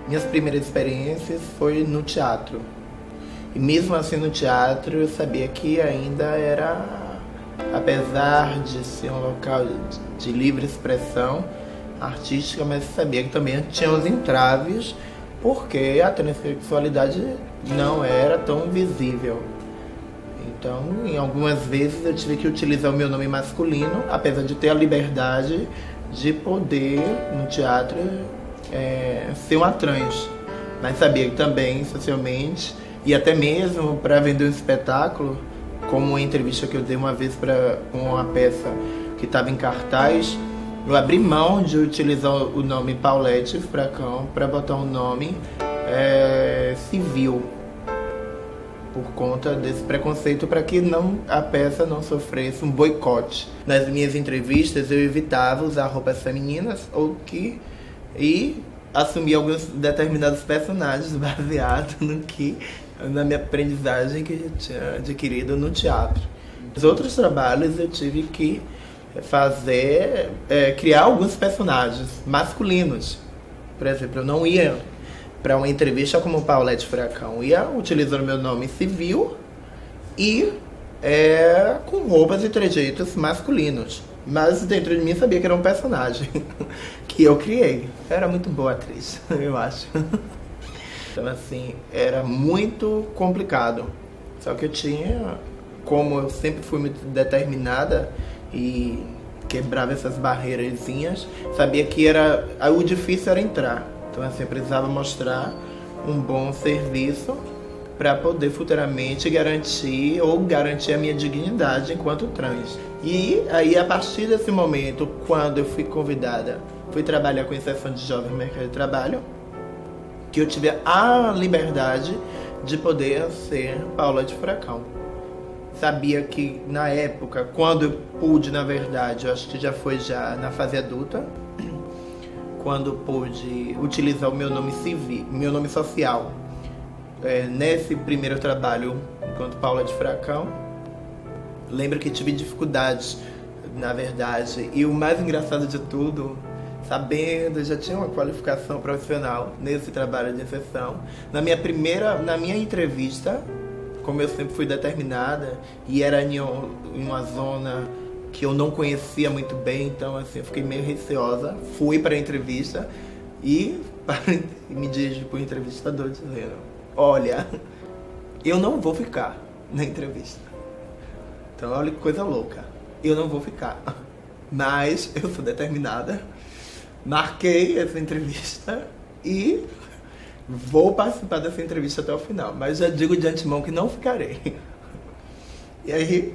Minhas primeiras experiências foi no teatro. E mesmo assim no teatro eu sabia que ainda era, apesar de ser um local de livre expressão artística, mas sabia que também tinha os entraves, porque a transexualidade não era tão visível. Então, em algumas vezes eu tive que utilizar o meu nome masculino, apesar de ter a liberdade de poder, no teatro, ser uma trans. Mas sabia que também, socialmente, e até mesmo para vender um espetáculo, como uma entrevista que eu dei uma vez para uma peça que estava em cartaz, eu abri mão de utilizar o nome Paulette Furacão para botar um nome civil, por conta desse preconceito, para que a peça não sofresse um boicote. Nas minhas entrevistas eu evitava usar roupas femininas e assumir alguns determinados personagens baseado na minha aprendizagem que eu tinha adquirido no teatro. Os outros trabalhos eu tive que criar alguns personagens masculinos. Por exemplo, eu não ia para uma entrevista como Paulette Furacão, ia utilizando meu nome civil e com roupas e trejeitos masculinos. Mas dentro de mim sabia que era um personagem que eu criei. Era muito boa atriz, eu acho. Então assim, era muito complicado. Só que como eu sempre fui muito determinada e quebrava essas barreirazinhas, sabia que o difícil era entrar. Então assim, eu precisava mostrar um bom serviço para poder futuramente garantir a minha dignidade enquanto trans. E aí, a partir desse momento, quando eu fui convidada, fui trabalhar com inserção de jovens no mercado de trabalho, que eu tive a liberdade de poder ser Paulette Furacão. Sabia que na época, quando eu pude, na verdade, eu acho que já foi na fase adulta, quando pude utilizar o meu nome civil, meu nome social, nesse primeiro trabalho enquanto Paulette Furacão, lembro que tive dificuldades, na verdade, e o mais engraçado de tudo, sabendo, já tinha uma qualificação profissional nesse trabalho de inserção. Na minha entrevista, como eu sempre fui determinada e era em uma zona que eu não conhecia muito bem, então assim, eu fiquei meio receosa, fui para a entrevista e me dirigi para o entrevistador dizendo: olha, eu não vou ficar na entrevista. Então olha que coisa louca, eu não vou ficar, mas eu sou determinada, marquei essa entrevista e vou participar dessa entrevista até o final, mas já digo de antemão que não ficarei. E aí,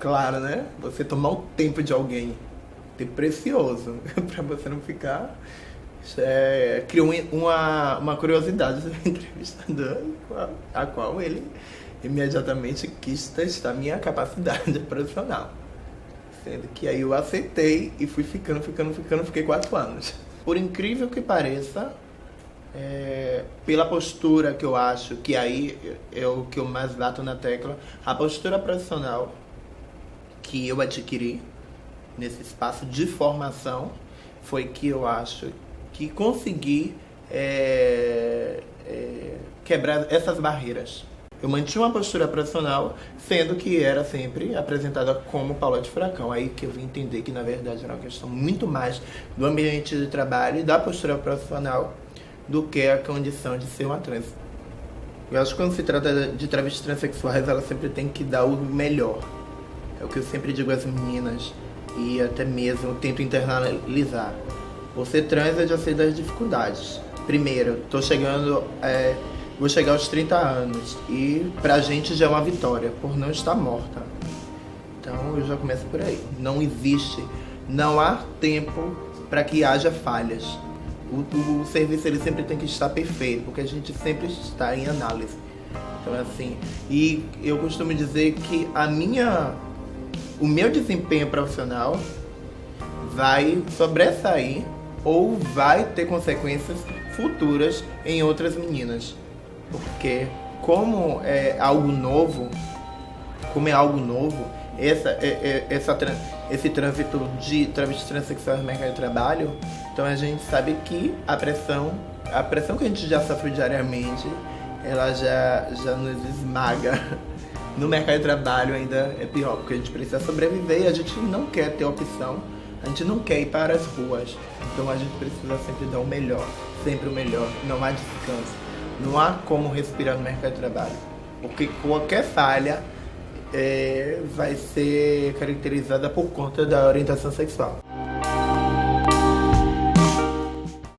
claro, né, você tomar o tempo de alguém, é precioso, para você não ficar, criou uma curiosidade do entrevistador, a qual ele imediatamente quis testar minha capacidade profissional. Sendo que aí eu aceitei e fui ficando, fiquei 4 anos. Por incrível que pareça, pela postura que eu acho que aí é o que eu mais bato na tecla, a postura profissional que eu adquiri nesse espaço de formação foi que eu acho que consegui quebrar essas barreiras. Eu mantinha uma postura profissional, sendo que era sempre apresentada como Paulette Furacão. Aí que eu vim entender que, na verdade, era uma questão muito mais do ambiente de trabalho e da postura profissional do que a condição de ser uma trans. Eu acho que quando se trata de travestis transexuais, ela sempre tem que dar o melhor. É o que eu sempre digo às meninas e até mesmo tento internalizar. Você trans, eu já sei das dificuldades. Primeiro, vou chegar aos 30 anos e pra gente já é uma vitória por não estar morta. Então eu já começo por aí. Não há tempo para que haja falhas. O serviço ele sempre tem que estar perfeito, porque a gente sempre está em análise. Então assim, e eu costumo dizer que o meu desempenho profissional vai sobressair ou vai ter consequências futuras em outras meninas. Porque como é algo novo, esse trânsito de travestis transexuais no mercado de trabalho Então a gente sabe que a pressão que a gente já sofre diariamente, ela já nos esmaga. No mercado de trabalho ainda é pior, porque a gente precisa sobreviver e a gente não quer ter opção, a gente não quer ir para as ruas. Então a gente precisa sempre dar o melhor, sempre o melhor, não há descanso. Não há como respirar no mercado de trabalho, porque qualquer falha vai ser caracterizada por conta da orientação sexual.